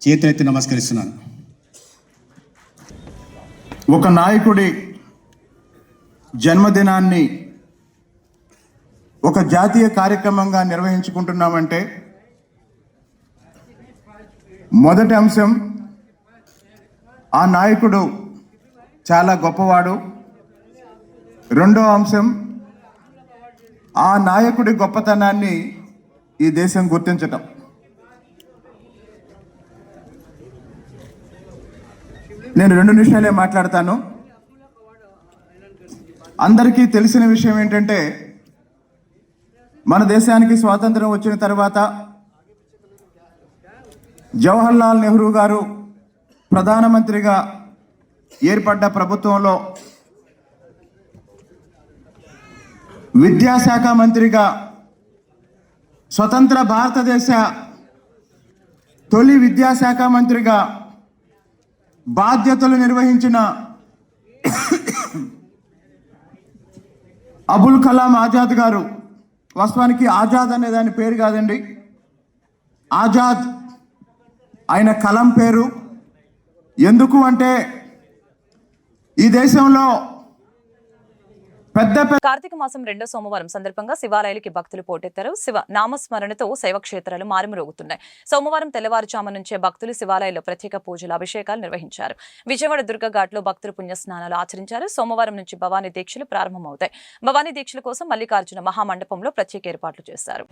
చేతులెత్తి నమస్కరిస్తున్నాను. ఒక నాయకుడి జన్మదినాన్ని ఒక జాతీయ కార్యక్రమంగా నిర్వహించుకుంటున్నామంటే మొదటి అంశం ఆ నాయకుడు చాలా గొప్పవాడు. రెండో అంశం ఆ నాయకుడి గొప్పతనాన్ని ఈ దేశం గుర్తించటం. నేను 2 నిమిషాలే మాట్లాడతాను. అందరికీ తెలిసిన విషయం ఏంటంటే మన దేశానికి స్వాతంత్రం వచ్చిన తర్వాత జవహర్లాల్ నెహ్రూ గారు ప్రధానమంత్రిగా ఏర్పడ్డ ప్రభుత్వంలో విద్యాశాఖ మంత్రిగా స్వతంత్ర భారతదేశ తొలి విద్యాశాఖ మంత్రిగా బాధ్యతలు నిర్వహించిన అబుల్ కలాం ఆజాద్ గారు, వాస్తవానికి ఆజాద్ అనే దాని పేరు కాదండి, ఆజాద్ ఆయన కలం పేరు. ఎందుకు అంటే ఈ దేశంలో కార్తీక మాసం 2వ సోమవారం సందర్భంగా శివాలయాలకి భక్తులు పోటెత్తారు. శివ నామస్మరణతో శైవక్షేత్రాలు మారుమరోగుతున్నాయి. సోమవారం తెల్లవారుజాము నుంచే భక్తులు శివాలయాల్లో ప్రత్యేక పూజలు, అభిషేకాలు నిర్వహించారు. విజయవాడ దుర్గా ఘాట్లో భక్తులు పుణ్యస్నానాలు ఆచరించారు. సోమవారం నుంచి భవానీ దీక్షలు ప్రారంభమవుతాయి. భవానీ దీక్షల కోసం మల్లికార్జున మహామండపంలో ప్రత్యేక ఏర్పాట్లు చేశారు.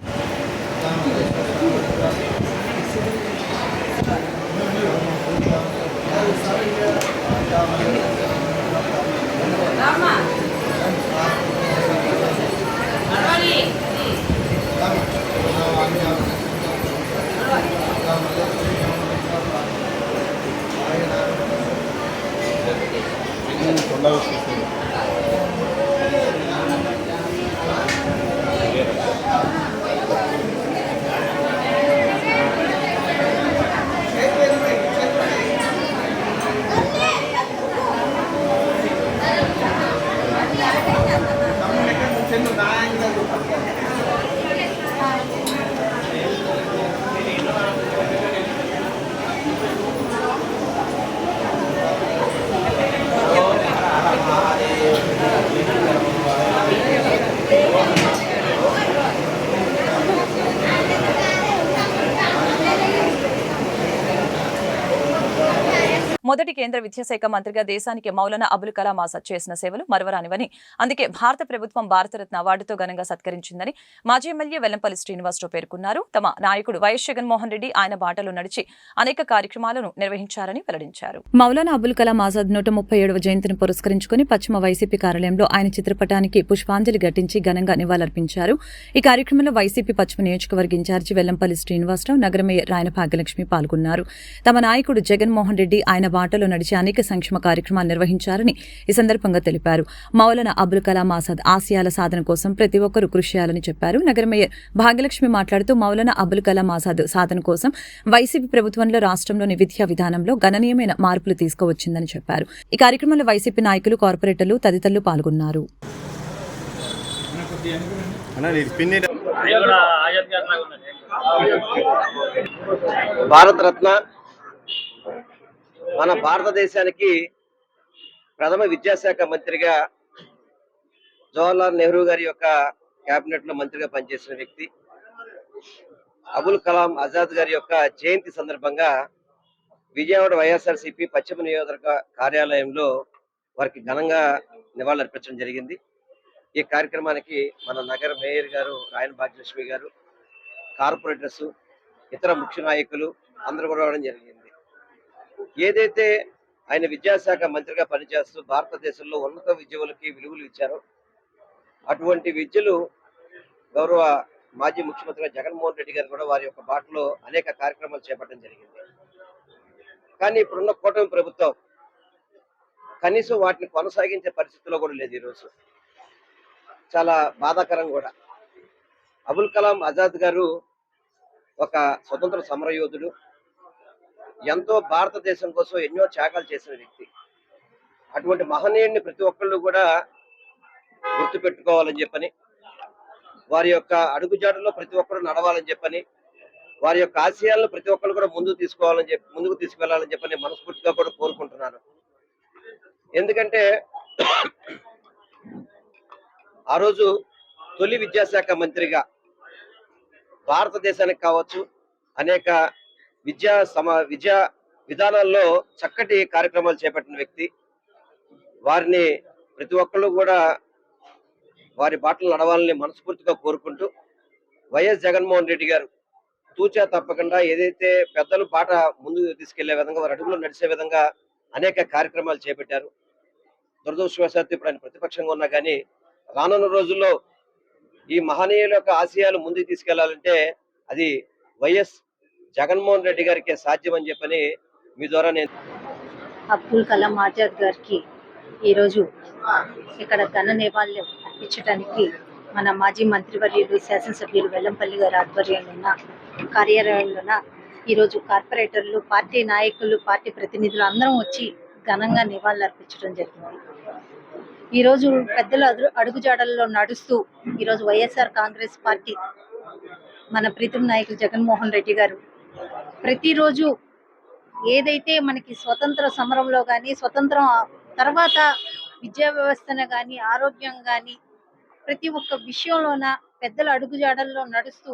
మొదటి కేంద్ర విద్యాశాఖ మంత్రిగా దేశానికి మౌలానా అబుల్ కలాం ఆజాద్ చేసిన సేవలు మరవరానివని, అందుకే భారత ప్రభుత్వం భారతరత్న అవార్డుతో ఘనంగా సత్కరించిందని మాజీ ఎమ్మెల్యే వెల్లంపల్లి శ్రీనివాసరావు పేర్కొన్నారు. తమ నాయకుడు వైఎస్ జగన్మోహన్ రెడ్డి ఆయన బాటలో నడిచి అనేక కార్యక్రమాలను నిర్వహించారని వెల్లడించారు. మౌలానా అబుల్ కలాం ఆజాద్ 137వ జయంతిని పురస్కరించుకుని పశ్చిమ వైసీపీ కార్యాలయంలో ఆయన చిత్రపటానికి పుష్పాంజలి ఘటించి ఘనంగా నివాళులర్పించారు. ఈ కార్యక్రమంలో వైసీపీ పశ్చిమ నియోజకవర్గ ఇన్ఛార్జి వెల్లంపల్లి శ్రీనివాసరావు, నగర మేయర్ రాయన భాగ్యలక్ష్మి పాల్గొన్నారు. తమ నాయకుడు జగన్మోహన్ రెడ్డి ఆయన బాటలో నడిచి అనేక సంక్షేమ కార్యక్రమాలు నిర్వహించారని ఈ సందర్భంగా తెలిపారు. మౌలానా అబుల్ కలాం ఆజాద్ ఆశయాల సాధన కోసం ప్రతి ఒక్కరూ కృషి చేయాలని చెప్పారు. నగర మేయర్ భాగ్యలక్ష్మి మాట్లాడుతూ మౌలానా అబుల్ కలాం ఆజాద్ సాధన కోసం వైసీపీ ప్రభుత్వంలో రాష్ట్రంలోని విద్యా విధానంలో గణనీయమైన మార్పులు తీసుకువచ్చిందని చెప్పారు. ఈ కార్యక్రమంలో వైసీపీ నాయకులు, కార్పొరేటర్లు తదితరులు పాల్గొన్నారు. భారతరత్న మన భారతదేశానికి ప్రథమ విద్యాశాఖ మంత్రిగా జవహర్లాల్ నెహ్రూ గారి యొక్క కేబినెట్ లో మంత్రిగా పనిచేసిన వ్యక్తి అబుల్ కలాం ఆజాద్ గారి యొక్క జయంతి సందర్భంగా విజయవాడ వైఎస్ఆర్సీపీ పశ్చిమ నియోజకవర్గ కార్యాలయంలో వారికి ఘనంగా నివాళులర్పించడం జరిగింది. ఈ కార్యక్రమానికి మన నగర మేయర్ గారు రాయన భాగ్యలక్ష్మి గారు, కార్పొరేటర్స్, ఇతర ముఖ్య నాయకులు అందరూ కూడా రావడం జరిగింది. ఏదైతే ఆయన విద్యాశాఖ మంత్రిగా పనిచేస్తూ భారతదేశంలో ఉన్నత విద్యలకి విలువలు ఇచ్చారో అటువంటి విద్యలు గౌరవ మాజీ ముఖ్యమంత్రి జగన్మోహన్ రెడ్డి గారు కూడా వారి యొక్క బాటలో అనేక కార్యక్రమాలు చేపట్టడం జరిగింది. కానీ ఇప్పుడున్న కూటమి ప్రభుత్వం కనీసం వాటిని కొనసాగించే పరిస్థితిలో కూడా లేదు. ఈరోజు చాలా బాధాకరం కూడా. అబుల్ కలాం ఆజాద్ గారు ఒక స్వతంత్ర సమరయోధుడు, ఎంతో భారతదేశం కోసం ఎన్నో త్యాగాలు చేసిన వ్యక్తి. అటువంటి మహనీయుడిని ప్రతి ఒక్కళ్ళు కూడా గుర్తు పెట్టుకోవాలని చెప్పని, వారి యొక్క అడుగుజాడల్లో ప్రతి ఒక్కరు నడవాలని చెప్పని, వారి యొక్క ఆశయాలను ప్రతి ఒక్కరు కూడా ముందుకు తీసుకువెళ్లాలని చెప్పని మనస్ఫూర్తిగా కూడా కోరుకుంటున్నాను. ఎందుకంటే ఆ రోజు తొలి విద్యాశాఖ మంత్రిగా భారతదేశానికి కావచ్చు అనేక విద్యా విధానాల్లో చక్కటి కార్యక్రమాలు చేపట్టిన వ్యక్తి. వారిని ప్రతి ఒక్కళ్ళు కూడా వారి బాటలు నడవాలని మనస్ఫూర్తిగా కోరుకుంటూ, వైఎస్ జగన్మోహన్ రెడ్డి గారు తూచా తప్పకుండా ఏదైతే పెద్దలు బాట ముందుకు తీసుకెళ్లే విధంగా, వారి అడుగులో నడిచే విధంగా అనేక కార్యక్రమాలు చేపట్టారు. దురదృష్టవశాత్తు ఇప్పుడు ఆయన ప్రతిపక్షంగా ఉన్నా కానీ రానున్న రోజుల్లో ఈ మహనీయుల యొక్క ఆశయాలు ముందుకు తీసుకెళ్లాలంటే అది వైఎస్ జగన్మోహన్ రెడ్డి గారికి సాధ్యం అని చెప్పని మీ ద్వారా నేను అబ్దుల్ కలాం ఆజాద్ గారికి ఈరోజు ఇక్కడ ఘన నివాళులు అర్పించడానికి మన మాజీ మంత్రివర్యులు శాసనసభ్యులు వెల్లంపల్లి గారి ఆధ్వర్యంలోన కార్యాలయంలోన ఈరోజు కార్పొరేటర్లు, పార్టీ నాయకులు, పార్టీ ప్రతినిధులు అందరం వచ్చి ఘనంగా నివాళులు అర్పించడం జరిగింది. ఈరోజు పెద్దల అడుగుజాడల్లో నడుస్తూ ఈరోజు వైఎస్ఆర్ కాంగ్రెస్ పార్టీ మన ప్రీతం నాయకులు జగన్మోహన్ రెడ్డి గారు ప్రతిరోజు ఏదైతే మనకి స్వతంత్ర సమరంలో కానీ, స్వతంత్రం తర్వాత విద్యా వ్యవస్థను కానీ, ఆరోగ్యం కానీ ప్రతి ఒక్క విషయంలోన పెద్దల అడుగుజాడల్లో నడుస్తూ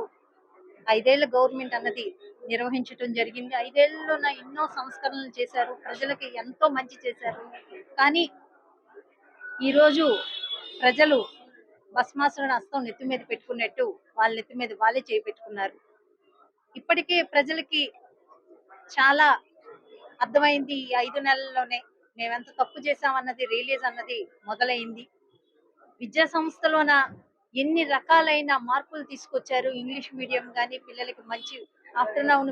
5 ఏళ్ల గవర్నమెంట్ అన్నది నిర్వహించడం జరిగింది. 5 ఏళ్లలోన ఎన్నో సంస్కరణలు చేశారు, ప్రజలకి ఎంతో మంచి చేశారు. కానీ ఈరోజు ప్రజలు భస్మాసురుని హస్తం నెత్తి మీద పెట్టుకున్నట్టు వాళ్ళ నెత్తి మీద వాళ్ళే చేయి పెట్టుకున్నారు. ఇప్పటికే ప్రజలకి చాలా అర్థమైంది. ఈ 5 నెలల్లోనే మేమెంత తప్పు చేశామన్నది రిలీజ్ అన్నది మొదలైంది. విద్యా సంస్థలోన ఎన్ని రకాలైన మార్పులు తీసుకొచ్చారు. ఇంగ్లీష్ మీడియం కానీ, పిల్లలకి మంచి ఆఫ్టర్నూన్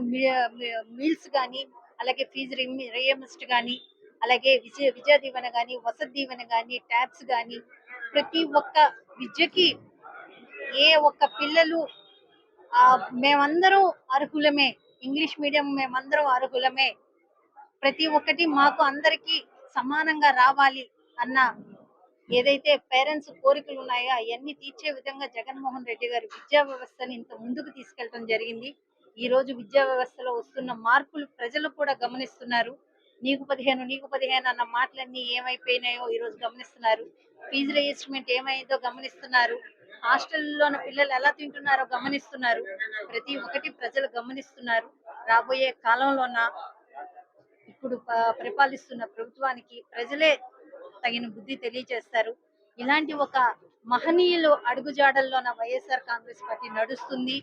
మీల్స్ కానీ, అలాగే ఫీజు రియంబర్స్మెంట్ కానీ, అలాగే విద్యా దీవెన కానీ, వసతి దీవెన కానీ, ట్యాబ్స్ కానీ, ప్రతి ఒక్క విద్యకి ఏ ఒక్క పిల్లలు మేమందరం అర్హులమే, ఇంగ్లీష్ మీడియం మేమందరం అర్హులమే, ప్రతి ఒక్కటి మాకు అందరికీ సమానంగా రావాలి అన్న ఏదైతే పేరెంట్స్ కోరికలు ఉన్నాయో అవన్నీ తీర్చే విధంగా జగన్మోహన్ రెడ్డి గారు విద్యా వ్యవస్థని ఇంత ముందుకు తీసుకెళ్లడం జరిగింది. ఈ రోజు విద్యా వ్యవస్థలో వస్తున్న మార్పులు ప్రజలు కూడా గమనిస్తున్నారు. నీకు 15 అన్న మాటలన్నీ ఏమైపోయినాయో ఈ రోజు గమనిస్తున్నారు. ఫీజు రియంబర్స్మెంట్ ఏమైందో గమనిస్తున్నారు. హాస్టల్లోని పిల్లలు ఎలా తింటున్నారో గమనిస్తున్నారు. ప్రతి ఒక్కటి ప్రజలు గమనిస్తున్నారు. రాబోయే కాలంలోన ఇప్పుడు పరిపాలిస్తున్న ప్రభుత్వానికి ప్రజలే తగిన బుద్ధి తెలియజేస్తారు. ఇలాంటి ఒక మహనీయులు అడుగుజాడల్లోన వైఎస్ఆర్ కాంగ్రెస్ పార్టీ నడుస్తుంది.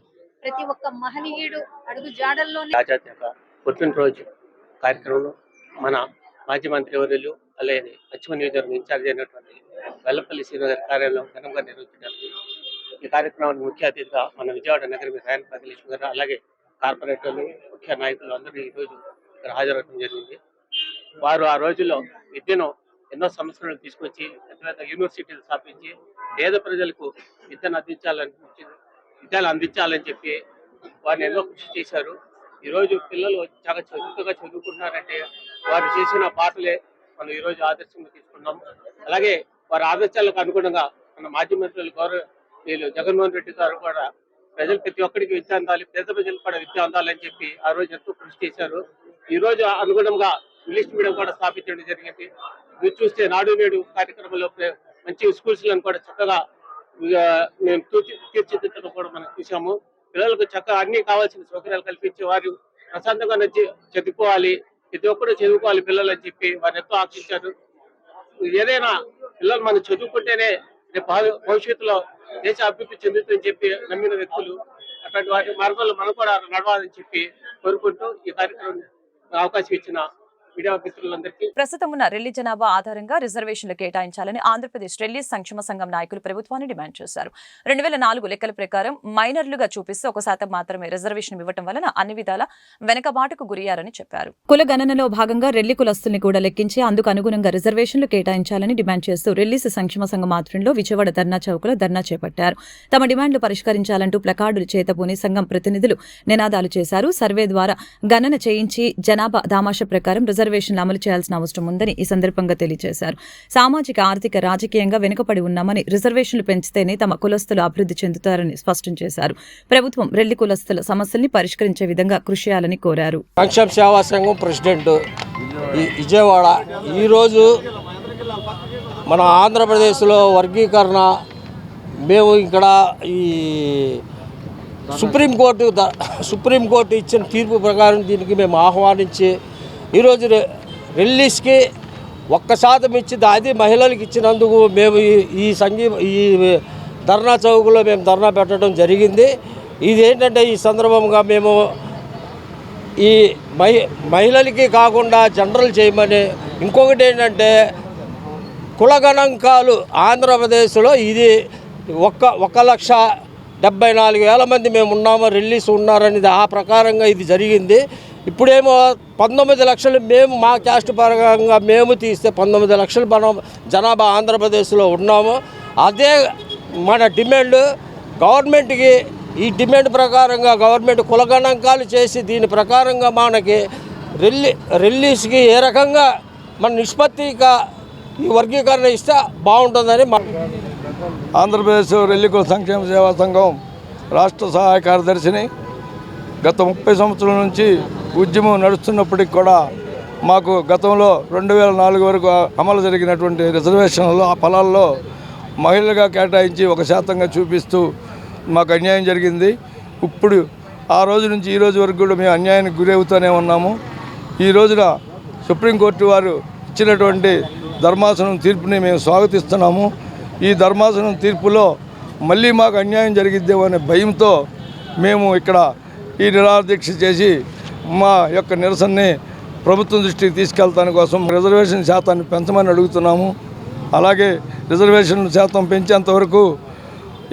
ప్రతి ఒక్క మహనీయుడు అడుగుజాడల్లోనే పుట్టినరోజు కార్యక్రమంలో మన మాజీ మంత్రి వర్యులు అలాగే పశ్చిమ నియోజకవర్గం ఇన్ఛార్జ్ అయినటువంటి వెల్లంపల్లి శ్రీనివాస్ కార్యాలయం ఘనంగా నిర్వహించారు. ఈ కార్యక్రమానికి ముఖ్య అతిథిగా మన విజయవాడ నగర మేయర్ భాగ్యలక్ష్మి గారు అలాగే కార్పొరేటర్లు ముఖ్య నాయకులు అందరూ ఈరోజు ఇక్కడ హాజరవడం జరిగింది. వారు ఆ రోజుల్లో విద్యను ఎన్నో సంస్కరణలు తీసుకొచ్చి పెద్ద పెద్ద యూనివర్సిటీలు స్థాపించి పేద ప్రజలకు విద్యను అందించాలని చెప్పి వారిని ఎన్నో కృషి చేశారు. ఈరోజు పిల్లలు చాలా చదువుగా చదువుకుంటున్నారంటే వారు చేసిన పాటలే మనం ఈరోజు ఆదర్శంగా తీసుకున్నాం. అలాగే వారి ఆదర్శాలకు అనుగుణంగా మన మాజీ మంత్రులు గౌరవనీయులు జగన్మోహన్ రెడ్డి గారు కూడా ప్రజలు ప్రతి ఒక్కరికి విద్య అందాలి, పేద ప్రజలకు కూడా విద్య అందాలని చెప్పి ఆ రోజు ఎంతో కృషి చేశారు. ఈ రోజు అనుగుణంగా ఇంగ్లీష్ మీడియం కూడా స్థాపించడం జరిగింది. మీరు చూస్తే నాడు నేడు కార్యక్రమంలో మంచి స్కూల్స్ లను కూడా చక్కగా మేము తీర్చిదిద్దడం కూడా మనం చూసాము. పిల్లలకు చక్కగా అన్ని కావాల్సిన సౌకర్యాలు కల్పించి వారు ప్రశాంతంగా నచ్చి చదువుకోవాలి, ప్రతి ఒక్కరు చదువుకోవాలి పిల్లలు అని చెప్పి వారు ఎంతో ఆశించారు. ఏదైనా పిల్లలు మనం చదువుకుంటేనే రేపు భవిష్యత్తులో దేశ అభివృద్ధి చెందుతుందని చెప్పి నమ్మిన వ్యక్తులు. అటువంటి వారి మార్గంలో మనం కూడా నడవాలని చెప్పి కోరుకుంటూ ఈ కార్యక్రమం అవకాశం ఇచ్చిన మీడియా మిత్రులందరికీ. ప్రస్తుతం ఉన్న రెల్లి జనాభా ఆధారంగా రిజర్వేషన్లు కేటాయించాలని ఆంధ్రప్రదేశ్ రెల్లి సంక్షేమ సంఘం నాయకులు ప్రభుత్వాన్ని డిమాండ్ చేశారు. 2004 లెక్కల ప్రకారం మైనర్లుగా చూపిస్తే 1% మాత్రమే రిజర్వేషన్ ఇవ్వడం వలన అన్ని విధాల వెనకబాటుకు గురయ్యారని చెప్పారు. కుల గణనలో భాగంగా రెల్లి కులస్తుల్ని కూడా లెక్కించి అందుకు అనుగుణంగా రిజర్వేషన్లు కేటాయించాలని డిమాండ్ చేస్తూ రెల్లిస్ సంక్షేమ సంఘం ఆధ్వర్యంలో విజయవాడ ధర్నా చౌక్లో ధర్నా చేపట్టారు. తమ డిమాండ్లు పరిష్కరించాలంటూ ప్లకార్డులు చేతబూని సంఘం ప్రతినిధులు నినాదాలు చేశారు. సర్వే ద్వారా గణన చేయించి జనాభా దామాష ప్రకారం రిజర్వేషన్లు అమలు చేయాల్సిన అవసరం ఉందని ఈ సందర్భంగా తెలియజేశారు. సామాజిక, ఆర్థిక, రాజకీయంగా వెనుకబడి ఉన్నామని, రిజర్వేషన్లు పెంచితేనే తమ కులస్తులు అభివృద్ధి చెందుతారని స్పష్టం చేశారు. ప్రభుత్వం రెల్లి కులస్తుల సమస్యల్ని పరిష్కరించే విధంగా కృషి చేయాలని కోరారు. సంక్షేమ సేవా సంఘం ప్రెసిడెంట్ విజయవాడ. ఈరోజు మన ఆంధ్రప్రదేశ్లో వర్గీకరణ మేము ఇక్కడ ఈ సుప్రీంకోర్టు ఇచ్చిన తీర్పు ప్రకారం దీనికి మేము ఆహ్వానించి ఈరోజు రెల్లీస్కి 1% ఇచ్చి అది మహిళలకు ఇచ్చినందుకు మేము ఈ ధర్నా చౌకలో మేము ధర్నా పెట్టడం జరిగింది. ఇదేంటంటే ఈ సందర్భంగా మేము ఈ మహిళలకి కాకుండా జనరల్ చేయమని, ఇంకొకటి ఏంటంటే కుల గణాంకాలు ఆంధ్రప్రదేశ్లో ఇది 1,74,000 మంది మేము ఉన్నాము, రెల్లీస్ ఉన్నారనేది ఆ ప్రకారంగా ఇది జరిగింది. ఇప్పుడేమో 19 లక్షలు మేము మా క్యాస్ట్ పరంగా మేము తీస్తే 19 లక్షలు మనం జనాభా ఆంధ్రప్రదేశ్లో ఉన్నాము. అదే మన డిమాండ్ గవర్నమెంట్కి. ఈ డిమాండ్ ప్రకారంగా గవర్నమెంట్ కుల గణాంకాలు చేసి దీని ప్రకారంగా మనకి రెల్లీస్కి ఏ రకంగా మన నిష్పత్తిగా ఈ వర్గీకరణ ఇస్తే బాగుంటుందని ఆంధ్రప్రదేశ్ రెల్లి కుల సంక్షేమ సేవా సంఘం రాష్ట్ర సహాయ కార్యదర్శిని. గత 30 సంవత్సరాల నుంచి ఉద్యమం నడుస్తున్నప్పటికి కూడా మాకు గతంలో 2004 వరకు అమలు జరిగినటువంటి రిజర్వేషన్లో ఆ ఫలాల్లో మహిళలుగా కేటాయించి 1% చూపిస్తూ మాకు అన్యాయం జరిగింది. ఇప్పుడు ఆ రోజు నుంచి ఈ రోజు వరకు కూడా మేము అన్యాయానికి గురవుతూనే ఉన్నాము. ఈ రోజున సుప్రీంకోర్టు వారు ఇచ్చినటువంటి ధర్మాసనం తీర్పుని మేము స్వాగతిస్తున్నాము. ఈ ధర్మాసనం తీర్పులో మళ్ళీ మాకు అన్యాయం జరిగిద్దేమో అనే భయంతో మేము ఇక్కడ ఈ నిరాదీక్ష చేసి మా యొక్క నిరసనని ప్రభుత్వం దృష్టికి తీసుకెళ్తాని కోసం రిజర్వేషన్ శాతాన్ని పెంచమని అడుగుతున్నాము. అలాగే రిజర్వేషన్ శాతం పెంచేంతవరకు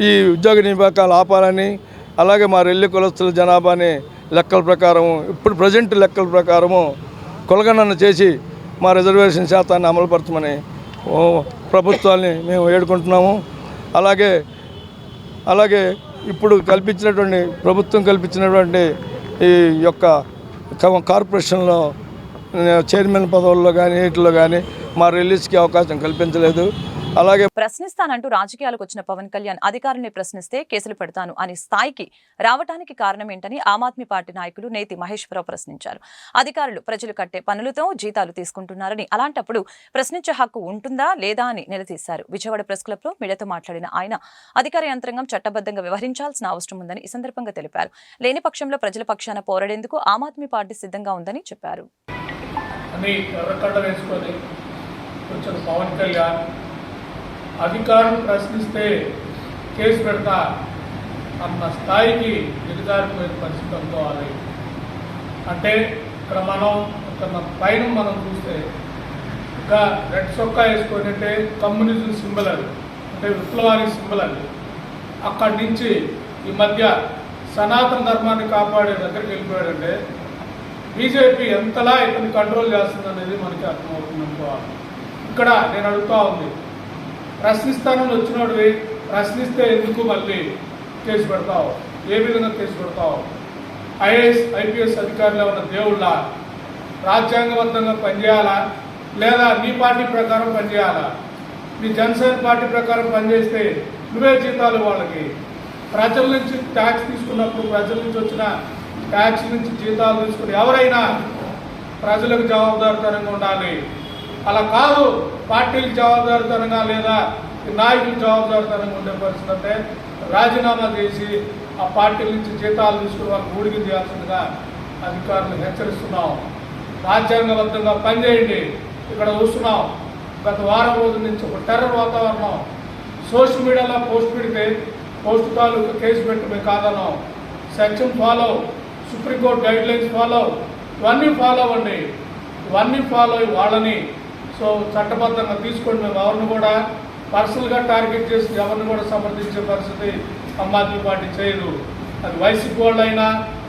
ఈ ఉద్యోగ నియామకాలు ఆపాలని, అలాగే మా రెల్లి కులస్తుల జనాభాని లెక్కల ప్రకారం ఇప్పుడు ప్రజెంట్ లెక్కల ప్రకారము కులగణన చేసి మా రిజర్వేషన్ శాతాన్ని అమలుపరచమని ప్రభుత్వాన్ని మేము వేడుకుంటున్నాము. అలాగే ఇప్పుడు ప్రభుత్వం కల్పించినటువంటి ఈ యొక్క కార్పొరేషన్లో చైర్మన్ పదవుల్లో కానీ వీటిలో కానీ మా రిలీజ్కి అవకాశం కల్పించలేదు. అలాగే ప్రశ్నిస్తానంటూ రాజకీయాలకు వచ్చిన పవన్ కళ్యాణ్ అధికారుల్ని ప్రశ్నిస్తే కేసులు పెడతాను అనే స్థాయికి రావడానికి కారణం ఏంటని ఆమ్ ఆద్మీ పార్టీ నాయకులు నేతి మహేశ్వరరావు ప్రశ్నించారు. అధికారులు ప్రజలు కట్టే పన్నులతో జీతాలు తీసుకుంటున్నారని, అలాంటప్పుడు ప్రశ్నించే హక్కు ఉంటుందా లేదా అని నిలదీశారు. విజయవాడ ప్రెస్ క్లబ్లో మీడియాతో మాట్లాడిన ఆయన అధికార యంత్రాంగం చట్టబద్ధంగా వ్యవహరించాల్సిన అవసరం ఉందని ఈ సందర్భంగా తెలిపారు. లేని పక్షంలో ప్రజల పక్షాన పోరాడేందుకు ఆమ్ ఆద్మీ పార్టీ సిద్ధంగా ఉందని చెప్పారు. అని ఎర్రకడ్డ వేసుకొని వచ్చిన పవన్ కళ్యాణ్ అధికారులు ప్రశ్నిస్తే కేసు పెడతా అన్న స్థాయికి దిగజారిపోయే పరిస్థితి అనుకోవాలి. అంటే ఇక్కడ పైన మనం చూస్తే ఇంకా రెడ్ చొక్కా వేసుకొని అంటే కమ్యూనిజం సింబల్ అది, అంటే విప్లవానికి సింబల్ అది. అక్కడి నుంచి ఈ మధ్య సనాతన ధర్మాన్ని కాపాడే దగ్గరికి వెళ్ళిపోయాడంటే బీజేపీ ఎంతలా ఇతన్ని కంట్రోల్ చేస్తుందనేది మనకి అర్థమవుతుంది అనుకోవాలి. ఇక్కడ నేను అడుగుతా ఉంది, ప్రశ్నిస్తానని వచ్చినోడివి ప్రశ్నిస్తే ఎందుకు మళ్ళీ కేసు పెడతావు? ఏ విధంగా కేసు పెడతావు? ఐఏఎస్ ఐపీఎస్ అధికారులు ఉన్న దేవుళ్ళ రాజ్యాంగబద్ధంగా పనిచేయాలా లేదా నీ పార్టీ ప్రకారం పనిచేయాలా? నీ జనసేన పార్టీ ప్రకారం పనిచేస్తే నువ్వే జీతాలు వాళ్ళకి. ప్రజల నుంచి ట్యాక్స్ తీసుకున్నప్పుడు ప్రజల నుంచి వచ్చిన ట్యాక్స్ నుంచి జీతాలు తీసుకుని ఎవరైనా ప్రజలకు జవాబుదారితనంగా ఉండాలి. అలా కాదు పార్టీలకు జవాబుదారితనంగా లేదా నాయకులకు జవాబుదారితనంగా ఉండే పరిస్థితి అంటే రాజీనామా చేసి ఆ పార్టీల నుంచి జీతాలు తీసుకుని వాళ్ళకి ఊడికి చేయాల్సిందిగా అధికారులు హెచ్చరిస్తున్నాం. రాజ్యాంగబద్ధంగా పనిచేయండి. ఇక్కడ చూస్తున్నాం గత వారం రోజుల నుంచి ఒక టెర్రర్ వాతావరణం. సోషల్ మీడియాలో పోస్ట్ పెడితే పోస్ట్ తాలూకు కేసు పెట్టుకునే కాదన్నాం. Section follow, supreme court guidelines follow, ఇవన్నీ ఫాలో అవ్వండి. ఇవన్నీ ఫాలో అయ్యి వాళ్ళని చట్టబద్ధంగా తీసుకోండి. మేము ఎవరిని కూడా పర్సనల్గా టార్గెట్ చేసి ఎవరిని కూడా సమర్థించే పరిస్థితి ఆమ్ ఆద్మీ పార్టీ చేయదు. అది వైసీపీ వాళ్ళు అయినా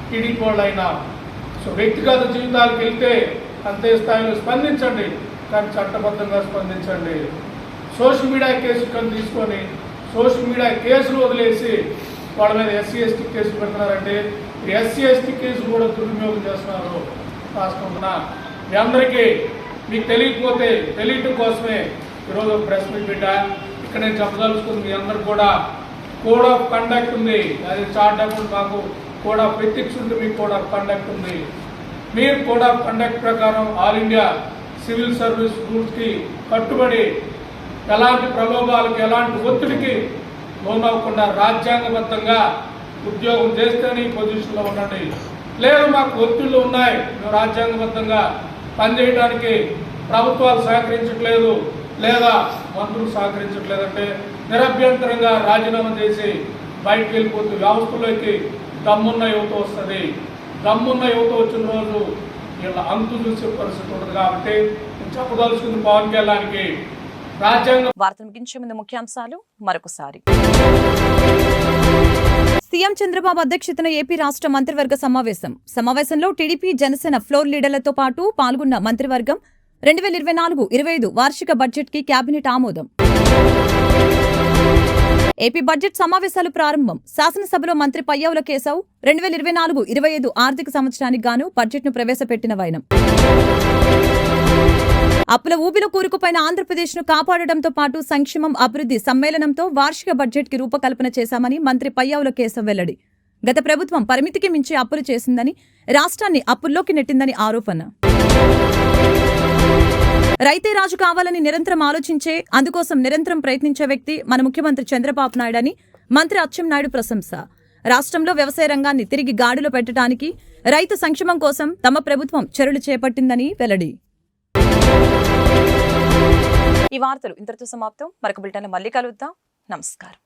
టీడీపీ వాళ్ళు అయినా. వ్యక్తిగత జీవితాలకు వెళ్తే అంతే స్థాయిలో స్పందించండి, కానీ చట్టబద్ధంగా స్పందించండి. సోషల్ మీడియా కేసులు తీసుకొని సోషల్ మీడియా కేసులు వదిలేసి వాళ్ళ మీద ఎస్సీ ఎస్టీ కేసులు పెడుతున్నారంటే ఎస్సీ ఎస్టీ కేసులు కూడా దుర్వినియోగం చేస్తున్నారు రాష్ట్రంలో. మీ అందరికీ మీకు తెలియకపోతే తెలియటం కోసమే ఈరోజు ప్రెస్ మీట్ పెట్టా. ఇక్కడ నేను చెప్పదలుచుకుంది మీ అందరికి కూడా కోడ్ ఆఫ్ కండక్ట్ ఉంది. అది చార్ట్ అప్పుడు మాకు కోడ్ ఆఫ్ ఎథిక్స్ ఉంది, మీకు కోడ్ ఆఫ్ కండక్ట్ ఉంది. మీరు కోడ్ ఆఫ్ కండక్ట్ ప్రకారం ఆల్ ఇండియా సివిల్ సర్వీస్ రూల్స్కి కట్టుబడి ఎలాంటి ప్రలోభాలకు ఎలాంటి ఒత్తిడికి లోనవ్వకుండా రాజ్యాంగబద్ధంగా ఉద్యోగం చేస్తేనే ఈ పొజిషన్లో ఉండండి. లేదు మాకు ఒత్తిళ్లు ఉన్నాయి, మేము రాజ్యాంగబద్ధంగా పనిచేయడానికి ప్రభుత్వాలు సహకరించట్లేదు లేదా మంత్రులు సహకరించట్లేదంటే నిరభ్యంతరంగా రాజీనామా చేసి బయటకు వెళ్ళిపోతే వ్యవస్థలోకి దమ్మున్న యువత వస్తుంది. దమ్మున్న యువత వచ్చిన రోజు వీళ్ళ అంతు చూసే పరిస్థితి ఉంటుంది. కాబట్టి నేను చెప్పదలుచుకుంది పవన్ కళ్యాణ్కి రాజ్యాంగం. వార్తలు ముగించే ముందు ముఖ్యాంశాలు మరొకసారి. సీఎం చంద్రబాబు అధ్యక్షతన ఏపీ రాష్ట్ర మంత్రివర్గ సమావేశంలో టీడీపీ జనసేన ఫ్లోర్ లీడర్లతో పాటు పాల్గొన్న మంత్రివర్గం 2024-25 వార్షిక బడ్జెట్ కి కేబినెట్ ఆమోదం. ఏపీ బడ్జెట్ సమావేశాలు ప్రారంభం. శాసనసభలో మంత్రి పయ్యావుల కేశవ్ 2024-25 ఆర్థిక సంవత్సరానికి గాను బడ్జెట్ను ప్రవేశపెట్టిన వైనం. అప్పుల ఊబిలో కూరుకుపోయిన ఆంధ్రప్రదేశ్ను కాపాడడంతో పాటు సంక్షేమం అభివృద్ధి సమ్మేళనంతో వార్షిక బడ్జెట్కి రూపకల్పన చేశామని మంత్రి పయ్యావుల కేశవ్ వెల్లడి. గత ప్రభుత్వం పరిమితికి మించి అప్పులు చేసిందని, రాష్ట్రాన్ని అప్పుల్లోకి నెట్టిందని ఆరోపణ. రైతే రాజు కావాలని నిరంతరం ఆలోచించే, అందుకోసం నిరంతరం ప్రయత్నించే వ్యక్తి మన ముఖ్యమంత్రి చంద్రబాబు నాయుడు అని మంత్రి అచ్చెన్నాయుడు ప్రశంస. రాష్ట్రంలో వ్యవసాయ రంగాన్ని తిరిగి గాడిలో పెట్టడానికి, రైతు సంక్షేమం కోసం తమ ప్రభుత్వం చర్యలు చేపట్టిందని వెల్లడి. ఈ వార్తలు ఇంతటితో సమాప్తం. మరొక బులెటిన్లో మళ్ళీ కలుద్దాం. నమస్కారం.